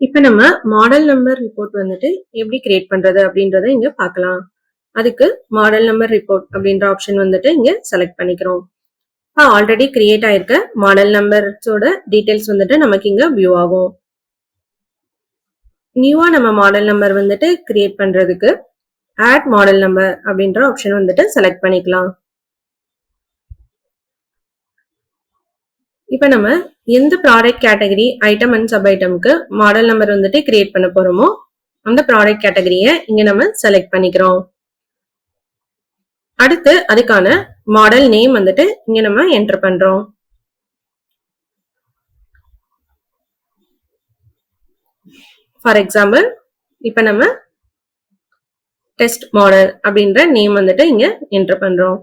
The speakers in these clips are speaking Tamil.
இப்ப நம்ம மாடல் நம்பர் ரிப்போர்ட் வந்துட்டு எப்படி கிரியேட் பண்றது அப்படின்றத இங்க பார்க்கலாம். அதுக்கு மாடல் நம்பர் ரிப்போர்ட் அப்படின்ற ஆப்ஷன் வந்துட்டு இங்க செலக்ட் பண்ணிக்கிறோம். ஆல்ரெடி கிரியேட் ஆயிருக்க மாடல் நம்பர்ஸோட டீடைல்ஸ் வந்துட்டு நமக்கு இங்க வியூ ஆகும். நியூவா நம்ம மாடல் நம்பர் வந்துட்டு கிரியேட் பண்றதுக்கு ஆட் மாடல் நம்பர் அப்படின்ற ஆப்ஷன் வந்துட்டு செலக்ட் பண்ணிக்கலாம். இப்ப நம்ம எந்த product category item and sub ஐட்டம்க்கு மாடல் நம்பர் வந்துட்டு கிரியேட் பண்ண போறோமோ அந்த ப்ராடக்ட் கேட்டகரியை இங்க நம்ம செலக்ட் பண்ணிக்கிறோம். அடுத்து அதுக்கான மாடல் நேம் வந்துட்டு இங்க நம்ம என்டர் பண்றோம். ஃபார் எக்ஸாம்பிள் இப்ப நம்ம டெஸ்ட் மாடல் அப்படின்ற நேம் வந்துட்டு இங்க என்டர் பண்றோம்.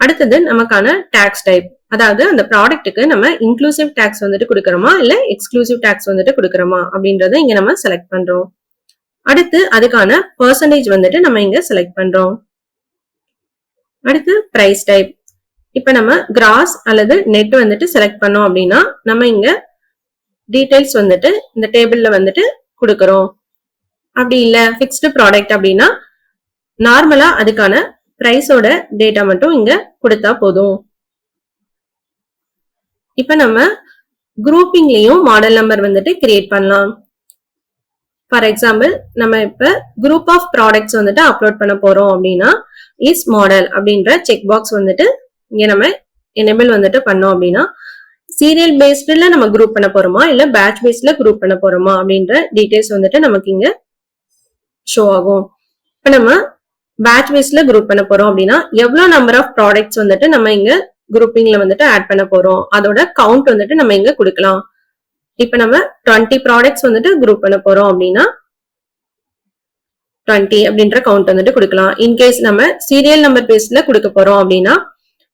அடுத்தது நமக்கான டாக்ஸ் டைப், அதாவது அந்த ப்ராடக்ட்டுக்கு நம்ம இன்க்ளூசிவ் டாக்ஸ் வந்துட்டு கொடுக்கறோமா இல்ல எக்ஸ்க்ளூசிவ் டாக்ஸ் வந்துட்டு கொடுக்கறோமா அப்படின்றத இங்க நம்ம செலக்ட் பண்றோம். அடுத்து அதுக்கான பெர்சன்டேஜ் வந்துட்டு நம்ம இங்க செலக்ட் பண்றோம். அடுத்து பிரைஸ் டைப், இப்ப நம்ம கிராஸ் அல்லது நெட் வந்துட்டு செலக்ட் பண்ணோம் அப்படின்னா நம்ம இங்க டீடைல்ஸ் வந்துட்டு இந்த டேபிள்ல வந்துட்டு கொடுக்கறோம். அப்படி இல்ல பிக்ஸ்டு ப்ராடக்ட் அப்படின்னா நார்மலா அதுக்கான பிரைஸோட டேட்டா மட்டும் இங்க கொடுத்தா போதும். இப்ப நம்ம குரூப்பிங்லயும் மாடல் நம்பர் வந்துட்டு கிரியேட் பண்ணலாம். ஃபார் எக்ஸாம்பிள் நம்ம இப்ப குரூப் ஆஃப் ப்ராடக்ட்ஸ் வந்துட்டு அப்லோட் பண்ண போறோம் அப்படின்னா இஸ் மாடல் அப்படின்ற செக் பாக்ஸ் வந்துட்டு இங்க நம்ம எனேபிள் வந்துட்டு பண்ணோம் அப்படின்னா சீரியல் பேஸ்ட்ல நம்ம குரூப் பண்ண போறோமா இல்ல பேட்ச் பேஸ்ட்ல குரூப் பண்ண போறோமா அப்படின்ற டீடைல்ஸ் வந்துட்டு நமக்கு இங்க ஷோ ஆகும். இப்ப நம்ம பேட்ச் பேஸ்ட்ல குரூப் பண்ண போறோம் அப்படின்னா எவ்வளவு நம்பர் ஆஃப் ப்ராடக்ட்ஸ் வந்துட்டு நம்ம இங்க குரூப்பிங்ல வந்துட்டு ஆட் பண்ண போறோம் அதோட கவுண்ட் வந்துட்டு நம்ம இங்க கொடுக்கலாம். இப்ப நம்ம 20 ப்ராடக்ட்ஸ் வந்துட்டு குரூப் பண்ண போறோம் அப்படின்னா 20 அப்படின்ற கவுண்ட் வந்துட்டு கொடுக்கலாம். இன்கேஸ் நம்ம சீரியல் நம்பர் பேஸ்ட்ல கொடுக்க போறோம் அப்படின்னா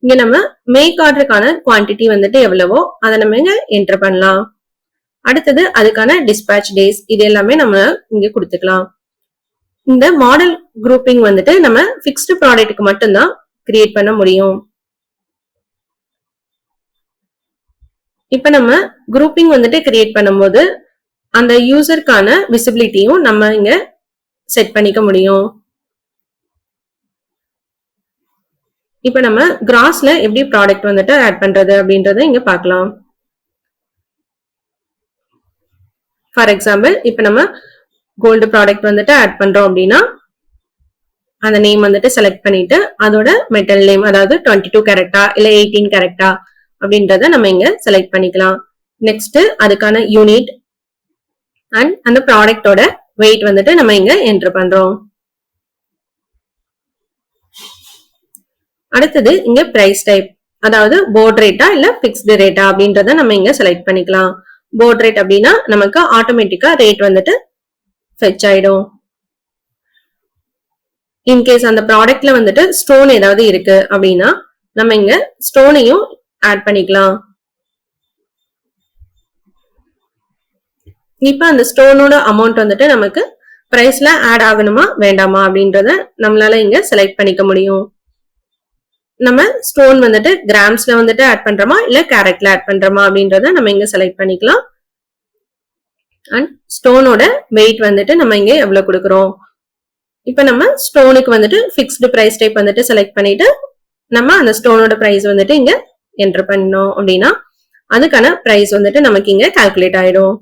இங்க நம்ம மேக் ஆர்டருக்கான குவான்டிட்டி வந்துட்டு எவ்வளவோ அதை நம்ம இங்க என்டர் பண்ணலாம். அடுத்தது அதுக்கான டிஸ்பேட்ச் டேஸ் இது எல்லாமே நம்ம இங்க கொடுத்துக்கலாம். இந்த மாடல் குரூப்பிங் வந்துட்டு நம்ம பிக்ஸ்டு ப்ராடக்ட்டுக்கு மட்டும்தான் கிரியேட் பண்ண முடியும். இப்ப நம்ம குரூப்பிங் வந்துட்டு கிரியேட் பண்ணும்போது அந்த யூசருக்கான விசிபிலிட்டியும் நம்ம இங்க செட் பண்ணிக்க முடியும். இப்ப நம்ம கிராஸ்ல எப்படி ப்ராடக்ட் வந்துட்டு ஆட் பண்றது அப்படின்றத இங்க பார்க்கலாம். ஃபார் எக்ஸாம்பிள் இப்ப நம்ம கோல்டு ப்ராடக்ட் வந்துட்டு ஆட் பண்றோம் அப்படின்னா அந்த நேம் வந்துட்டு செலக்ட் பண்ணிட்டு அதோட மெட்டல் நேம், அதாவது 22 கேரக்டா இல்ல 18 கேரக்டா அப்படின்றத நம்ம இங்க செலக்ட் பண்ணிக்கலாம். நெக்ஸ்ட் அதுக்கான யூனிட் அண்ட் அந்த ப்ராடக்டோட வெயிட் வந்துட்டு நம்ம இங்க என்டர் பண்றோம். அடுத்தது இங்க பிரைஸ் டைப், அதாவது போர்ட் ரேட்டா இல்ல பிக்ஸ்டு ரேட்டா அப்படின்றத நம்ம இங்க செலக்ட் பண்ணிக்கலாம். போர்ட் ரேட் அப்படின்னா நமக்கு ஆட்டோமேட்டிக்கா ரேட் வந்துட்டு ஃபெச் ஆயிடும். இன்கேஸ் அந்த ப்ராடக்ட்ல வந்துட்டு ஸ்டோன் ஏதாவது இருக்கு அப்படின்னா நம்ம இங்க ஸ்டோனையும் ஆட் பண்ணிக்கலாம். இப்ப அந்த ஸ்டோனோட அமௌண்ட் வந்துட்டு நமக்கு பிரைஸ்ல ஆட் ஆகணுமா வேண்டாமா அப்படின்றத நம்மளால இங்க செலக்ட் பண்ணிக்க முடியும். நம்ம ஸ்டோன் வந்துட்டு கிராம்ஸ்ல வந்துட்டு ஆட் பண்றோமா இல்ல கேரட்ல ஆட் பண்றோமா அப்படின்றத நம்ம இங்க செலக்ட் பண்ணிக்கலாம். அண்ட் ஸ்டோனோட வெயிட் வந்துட்டு நம்ம இங்க எவ்வளவு கொடுக்கறோம். இப்ப நம்ம ஸ்டோனுக்கு வந்துட்டு பிக்ஸ்டு பிரைஸ் டைப் வந்துட்டு செலக்ட் பண்ணிட்டு நம்ம அந்த ஸ்டோனோட பிரைஸ் வந்துட்டு இங்க என்டர் பண்ணோம் அப்படின்னா அதுக்கான பிரைஸ் வந்துட்டு நமக்கு இங்க கால்குலேட் ஆயிடும்.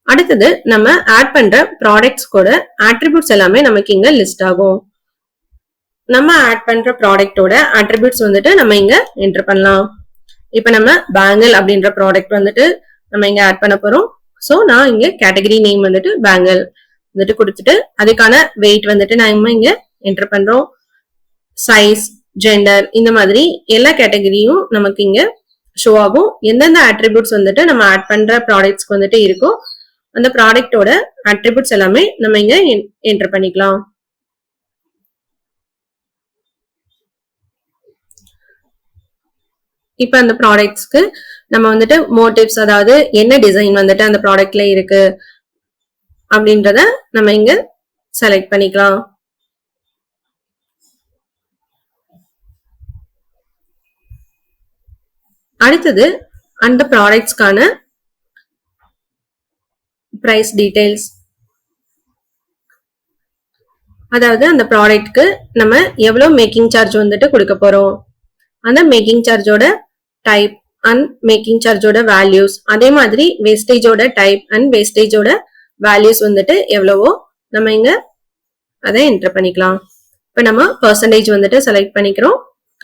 அடுத்தது நம்ம ஆட் பண்ற ப்ராடக்ட்ஸ் கூட ஆட்ரிபியூட்ஸ் எல்லாமே நமக்கு இங்க லிஸ்ட் ஆகும். நம்ம ஆட் பண்ற ப்ராடக்டோட ஆட்ரிபியூட்ஸ் வந்துட்டு நம்ம இங்க என்டர் பண்ணலாம். இப்ப நம்ம பேங்கிள் அப்படின்ற ப்ராடக்ட் வந்துட்டு நம்ம இங்க ஆட் பண்ண போறோம். சோ நான் இங்க கேட்டகரி நேம் வந்துட்டு பேங்கிள் வந்துட்டு கொடுத்துட்டு அதுக்கான வெயிட் வந்துட்டு நம்ம இங்க என்டர் பண்றோம். சைஸ், ஜெண்டர், இந்த மாதிரி எல்லா கேட்டகரியும் நமக்கு இங்க ஷோ ஆகும். எந்தெந்த ஆட்ரிபியூட்ஸ் வந்துட்டு நம்ம ஆட் பண்ற ப்ராடக்ட்ஸ்க்கு வந்துட்டு இருக்கோ அந்த ப்ராடக்டோட ஆட்ரிபியூட்ஸ் எல்லாமே நம்ம இங்க என்டர் பண்ணிக்கலாம். இப்ப அந்த ப்ராடக்ட்ஸ்க்கு நம்ம வந்துட்டு மோட்டிவ்ஸ், அதாவது என்ன டிசைன் வந்துட்டு அந்த ப்ராடக்ட்ல இருக்கு அப்படின்றத நம்ம இங்க செலக்ட் பண்ணிக்கலாம். அடுத்தது அந்த ப்ராடக்ட்ஸ்க்கான பிரைஸ் டீடைல்ஸ், அதாவது அந்த ப்ராடக்ட்க்கு நம்ம எவ்வளவு மேக்கிங் சார்ஜ் வந்துட்டு கொடுக்க போறோம், அந்த மேக்கிங் சார்ஜோட டைப் அண்ட் மேக்கிங் சார்ஜோட வேல்யூஸ், அதே மாதிரி வேஸ்டேஜோட டைப் அண்ட் வேஸ்டேஜோட வேல்யூஸ் வந்துட்டு எவ்வளவோ நம்ம இங்க அதை என்டர் பண்ணிக்கலாம். இப்ப நம்ம பெர்சன்டேஜ் வந்துட்டு செலக்ட் பண்ணிக்கிறோம்,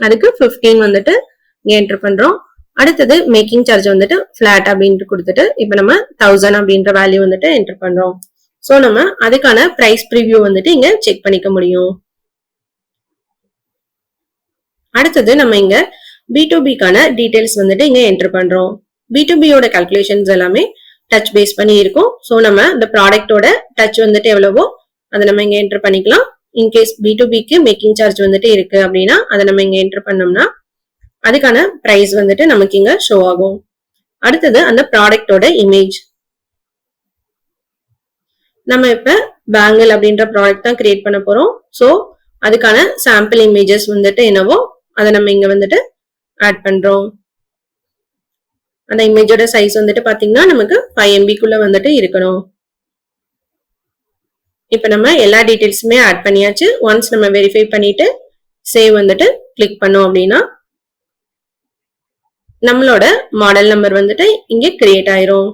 அதுக்கு 15 வந்துட்டு இங்க என்டர் பண்றோம். அடுத்தது மேக்கிங் சார்ஜ் வந்துட்டு பிளாட் அப்படின்ட்டு கொடுத்துட்டு இப்ப நம்ம 1000 அப்படின்ற வேல்யூ வந்துட்டு என்டர் பண்றோம். சோ நம்ம அதுக்கான பிரைஸ் ப்ரிவ்யூ வந்துட்டு இங்க செக் பண்ணிக்க முடியும். அடுத்தது நம்ம இங்க B2B-க்கான டீடைல்ஸ் வந்துட்டு இங்க என்டர் பண்றோம். B2B-யோட கால்குலேஷன்ஸ் எல்லாமே டச் பேஸ் பண்ணி இருக்கும். சோ நம்ம இந்த ப்ராடக்டோட டச் வந்துட்டு எவ்வளவோ அதை நம்ம இங்க என்டர் பண்ணிக்கலாம். இன்கேஸ் B2B-க்கு மேக்கிங் சார்ஜ் வந்துட்டு இருக்கு அப்படின்னா அதை நம்ம இங்க என்டர் பண்ணோம்னா அதுக்கான பிரைஸ் வந்துட்டு நமக்கு இங்க ஷோ ஆகும். அடுத்தது அந்த ப்ராடக்டோட இமேஜ். நம்ம இப்ப பேங்கிள் அப்படின்ற ப்ராடக்ட் தான் கிரியேட் பண்ண போறோம். சோ அதுக்கான சாம்பிள் இமேஜஸ் வந்துட்டு என்னவோ அதை நம்ம இங்க வந்துட்டு ஆட் பண்றோம். அந்த இமேஜோட சைஸ் வந்துட்டு பாத்தீங்கன்னா நமக்கு 5 MB-க்குள்ள வந்துட்டு இருக்கணும். இப்ப நம்ம எல்லா டீடைல்ஸுமே ஆட் பண்ணியாச்சு. ஒன்ஸ் நம்ம வெரிஃபை பண்ணிட்டு சேவ் வந்துட்டு கிளிக் பண்ணோம் அப்படின்னா நம்மளோட மாடல் நம்பர் வந்துட்டு இங்க கிரியேட் ஆயிரும்.